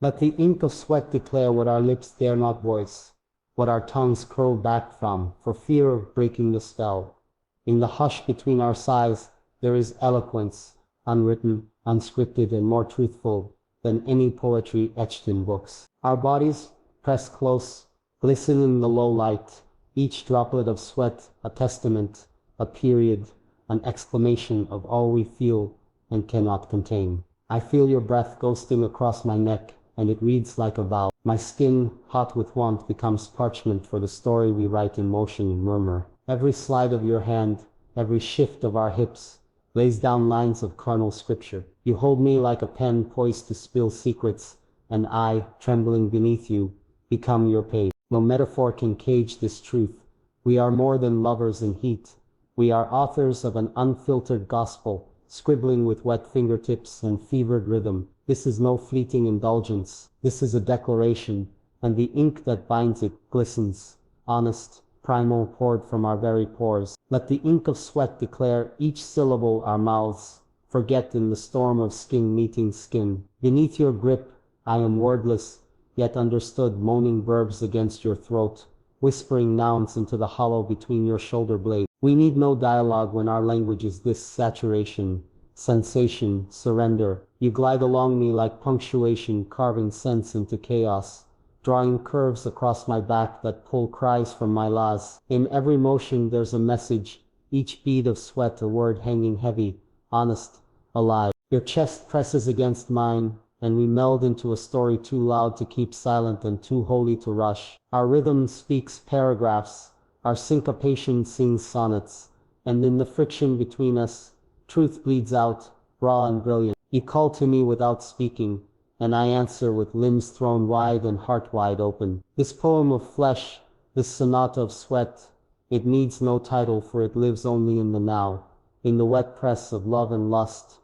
Let the ink of sweat declare what our lips dare not voice, what our tongues curl back from, for fear of breaking the spell. In the hush between our sighs, there is eloquence, unwritten, unscripted, and more truthful than any poetry etched in books. Our bodies, pressed close, glisten in the low light, each droplet of sweat a testament, a period, an exclamation of all we feel and cannot contain. I feel your breath ghosting across my neck, and it reads like a vow. My skin, hot with want, becomes parchment for the story we write in motion and murmur. Every slide of your hand, every shift of our hips, lays down lines of carnal scripture. You hold me like a pen poised to spill secrets, and I, trembling beneath you, become your page. No metaphor can cage this truth. We are more than lovers in heat. We are authors of an unfiltered gospel, scribbling with wet fingertips and fevered rhythm. This is no fleeting indulgence. This is a declaration, and the ink that binds it glistens, honest, primal, poured from our very pores. Let the ink of sweat declare each syllable our mouths forget in the storm of skin meeting skin. Beneath your grip, I am wordless, yet understood, moaning verbs against your throat, whispering nouns into the hollow between your shoulder blades. We need no dialogue when our language is this: saturation, sensation, surrender. You glide along me like punctuation, carving sense into chaos, drawing curves across my back that pull cries from my laws. In every motion there's a message, each bead of sweat a word hanging heavy, honest, alive. Your chest presses against mine, and we meld into a story too loud to keep silent and too holy to rush. Our rhythm speaks paragraphs, our syncopation sings sonnets, and in the friction between us, truth bleeds out, raw and brilliant. You call to me without speaking, and I answer with limbs thrown wide and heart wide open. This poem of flesh, this sonata of sweat, it needs no title, for it lives only in the now, in the wet press of love and lust,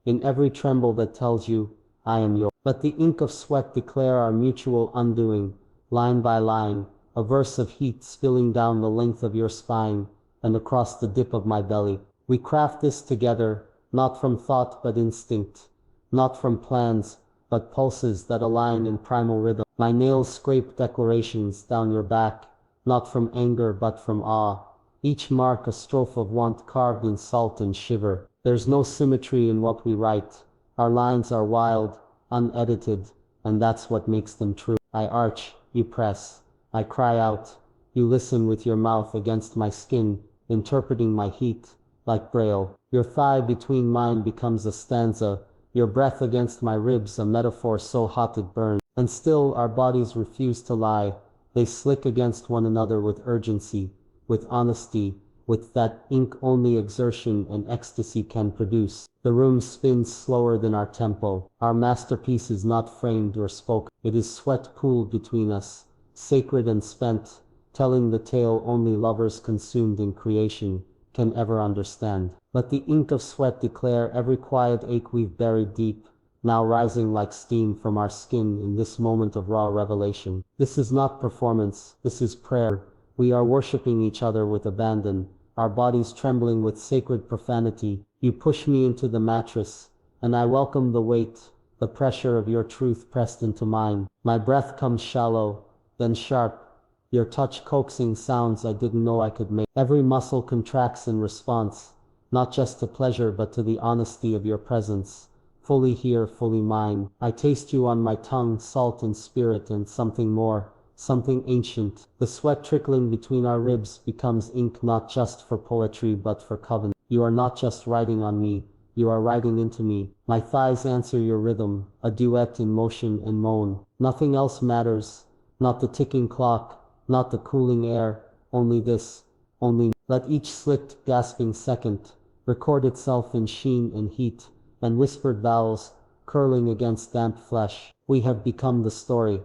in every tremble that tells you, I am yours. Let the ink of sweat declare our mutual undoing, line by line, a verse of heat spilling down the length of your spine and across the dip of my belly. We craft this together, not from thought but instinct, not from plans but pulses that align in primal rhythm. My nails scrape declarations down your back, not from anger but from awe, each mark a strophe of want carved in salt and shiver. There's no symmetry in what we write. Our lines are wild, unedited, and that's what makes them true. I arch, you press. I cry out. You listen with your mouth against my skin, interpreting my heat, like braille. Your thigh between mine becomes a stanza, your breath against my ribs a metaphor so hot it burns. And still our bodies refuse to lie. They slick against one another with urgency, with honesty, with that ink only exertion and ecstasy can produce. The room spins slower than our tempo. Our masterpiece is not framed or spoken. It is sweat pooled between us, sacred and spent, telling the tale only lovers consumed in creation can ever understand. Let the ink of sweat declare every quiet ache we've buried deep, now rising like steam from our skin in this moment of raw revelation. This is not performance, this is prayer. We are worshiping each other with abandon, our bodies trembling with sacred profanity. You push me into the mattress, and I welcome the weight, the pressure of your truth pressed into mine. My breath comes shallow, then sharp, your touch coaxing sounds I didn't know I could make. Every muscle contracts in response, not just to pleasure but to the honesty of your presence. Fully here, fully mine. I taste you on my tongue, salt and spirit and something more, something ancient. The sweat trickling between our ribs becomes ink not just for poetry but for covenant. You are not just writing on me, you are writing into me. My thighs answer your rhythm, a duet in motion and moan. Nothing else matters, not the ticking clock, not the cooling air, only this, only. Let each slicked, gasping second record itself in sheen and heat, and whispered vowels curling against damp flesh. We have become the story.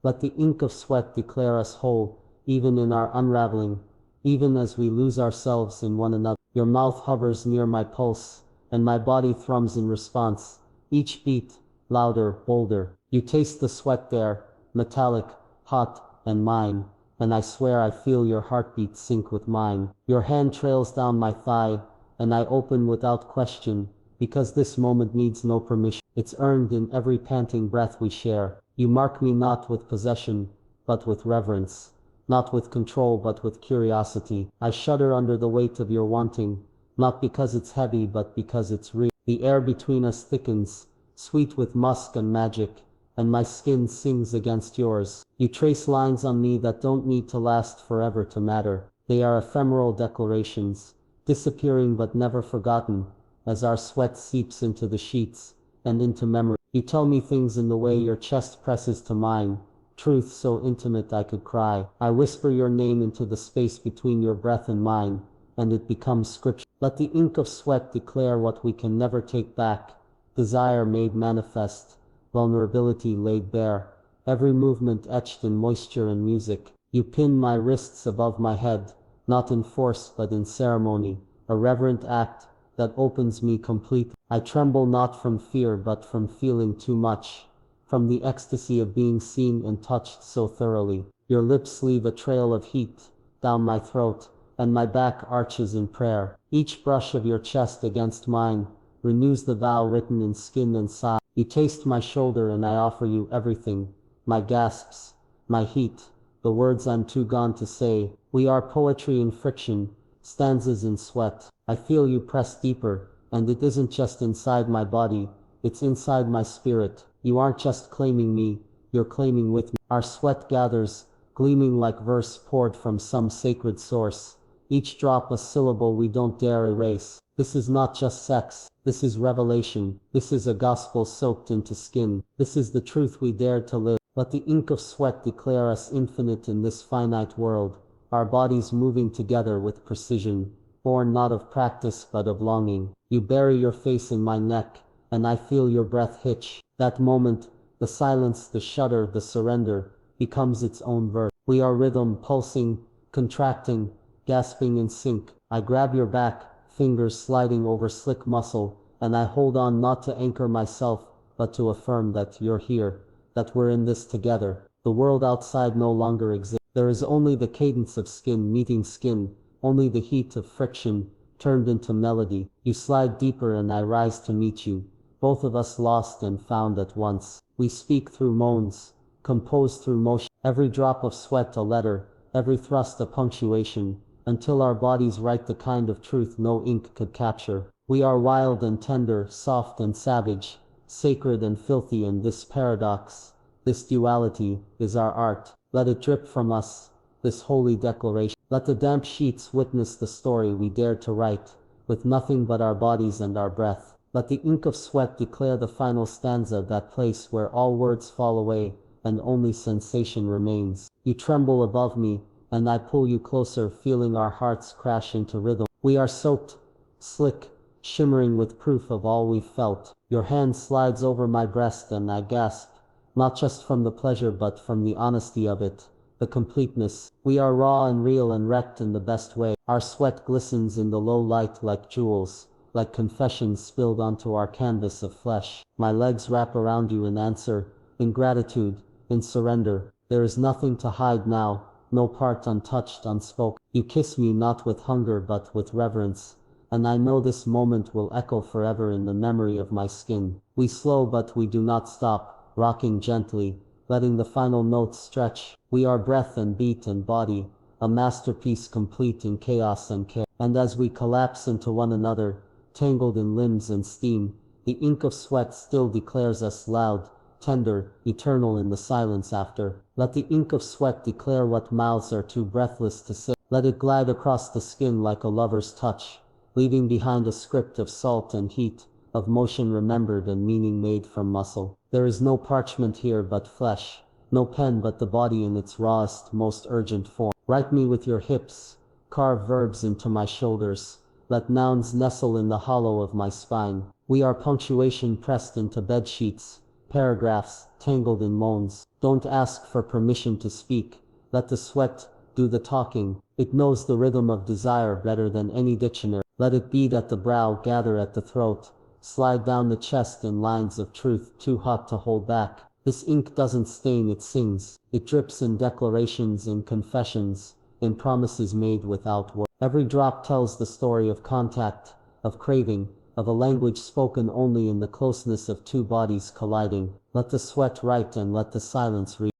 Let the ink of sweat declare us whole, even in our unraveling, even as we lose ourselves in one another. Your mouth hovers near my pulse, and my body thrums in response, each beat louder, bolder. You taste the sweat there, metallic, hot, and mine, and I swear I feel your heartbeat sync with mine. Your hand trails down my thigh, and I open without question, because this moment needs no permission. It's earned in every panting breath we share. You mark me not with possession, but with reverence, not with control but with curiosity. I shudder under the weight of your wanting, not because it's heavy but because it's real. The air between us thickens, sweet with musk and magic, and my skin sings against yours. You trace lines on me that don't need to last forever to matter. They are ephemeral declarations, disappearing but never forgotten, as our sweat seeps into the sheets and into memory. You tell me things in the way your chest presses to mine, truth so intimate I could cry. I whisper your name into the space between your breath and mine, and it becomes scripture. Let the ink of sweat declare what we can never take back, desire made manifest, vulnerability laid bare, every movement etched in moisture and music. You pin my wrists above my head, not in force but in ceremony, a reverent act that opens me complete. I tremble not from fear but from feeling too much, from the ecstasy of being seen and touched so thoroughly. Your lips leave a trail of heat down my throat, and my back arches in prayer. Each brush of your chest against mine renews the vow written in skin and sigh. You taste my shoulder and I offer you everything, my gasps, my heat, the words I'm too gone to say. We are poetry in friction, stanzas in sweat. I feel you press deeper, and it isn't just inside my body, it's inside my spirit. You aren't just claiming me, you're claiming with me. Our sweat gathers, gleaming like verse poured from some sacred source, each drop a syllable we don't dare erase. This is not just sex, this is revelation, this is a gospel soaked into skin, this is the truth we dared to live. Let the ink of sweat declare us infinite in this finite world, our bodies moving together with precision, born not of practice but of longing. You bury your face in my neck, and I feel your breath hitch. That moment, the silence, the shudder, the surrender, becomes its own verse. We are rhythm, pulsing, contracting, gasping in sync. I grab your back, fingers sliding over slick muscle, and I hold on not to anchor myself, but to affirm that you're here, that we're in this together. The world outside no longer exists. There is only the cadence of skin meeting skin, only the heat of friction, turned into melody. You slide deeper and I rise to meet you, both of us lost and found at once. We speak through moans, compose through motion, every drop of sweat a letter, every thrust a punctuation, until our bodies write the kind of truth no ink could capture. We are wild and tender, soft and savage, sacred and filthy, and this paradox, this duality, is our art. Let it drip from us, this holy declaration. Let the damp sheets witness the story we dared to write, with nothing but our bodies and our breath. Let the ink of sweat declare the final stanza, that place where all words fall away, and only sensation remains. You tremble above me, and I pull you closer, feeling our hearts crash into rhythm. We are soaked, slick, shimmering with proof of all we've felt. Your hand slides over my breast and I gasp, not just from the pleasure but from the honesty of it, the completeness. We are raw and real and wrecked in the best way. Our sweat glistens in the low light like jewels, like confessions spilled onto our canvas of flesh. My legs wrap around you in answer, in gratitude, in surrender. There is nothing to hide now, no part untouched, unspoken. You kiss me not with hunger but with reverence, and I know this moment will echo forever in the memory of my skin. We slow but we do not stop, rocking gently, letting the final notes stretch. We are breath and beat and body, a masterpiece complete in chaos and care. And as we collapse into one another, tangled in limbs and steam, the ink of sweat still declares us loud, tender, eternal in the silence after. Let the ink of sweat declare what mouths are too breathless to say. Let it glide across the skin like a lover's touch, leaving behind a script of salt and heat, of motion remembered and meaning made from muscle. There is no parchment here but flesh, no pen but the body in its rawest, most urgent form. Write me with your hips, carve verbs into my shoulders, let nouns nestle in the hollow of my spine. We are punctuation pressed into bed sheets, paragraphs tangled in moans. Don't ask for permission to speak, let the sweat do the talking. It knows the rhythm of desire better than any dictionary. Let it beat at the brow, gather at the throat, slide down the chest in lines of truth too hot to hold back. This ink doesn't stain, it sings. It drips in declarations, in confessions, in promises made without words. Every drop tells the story of contact, of craving, of a language spoken only in the closeness of two bodies colliding. Let the sweat write and let the silence read.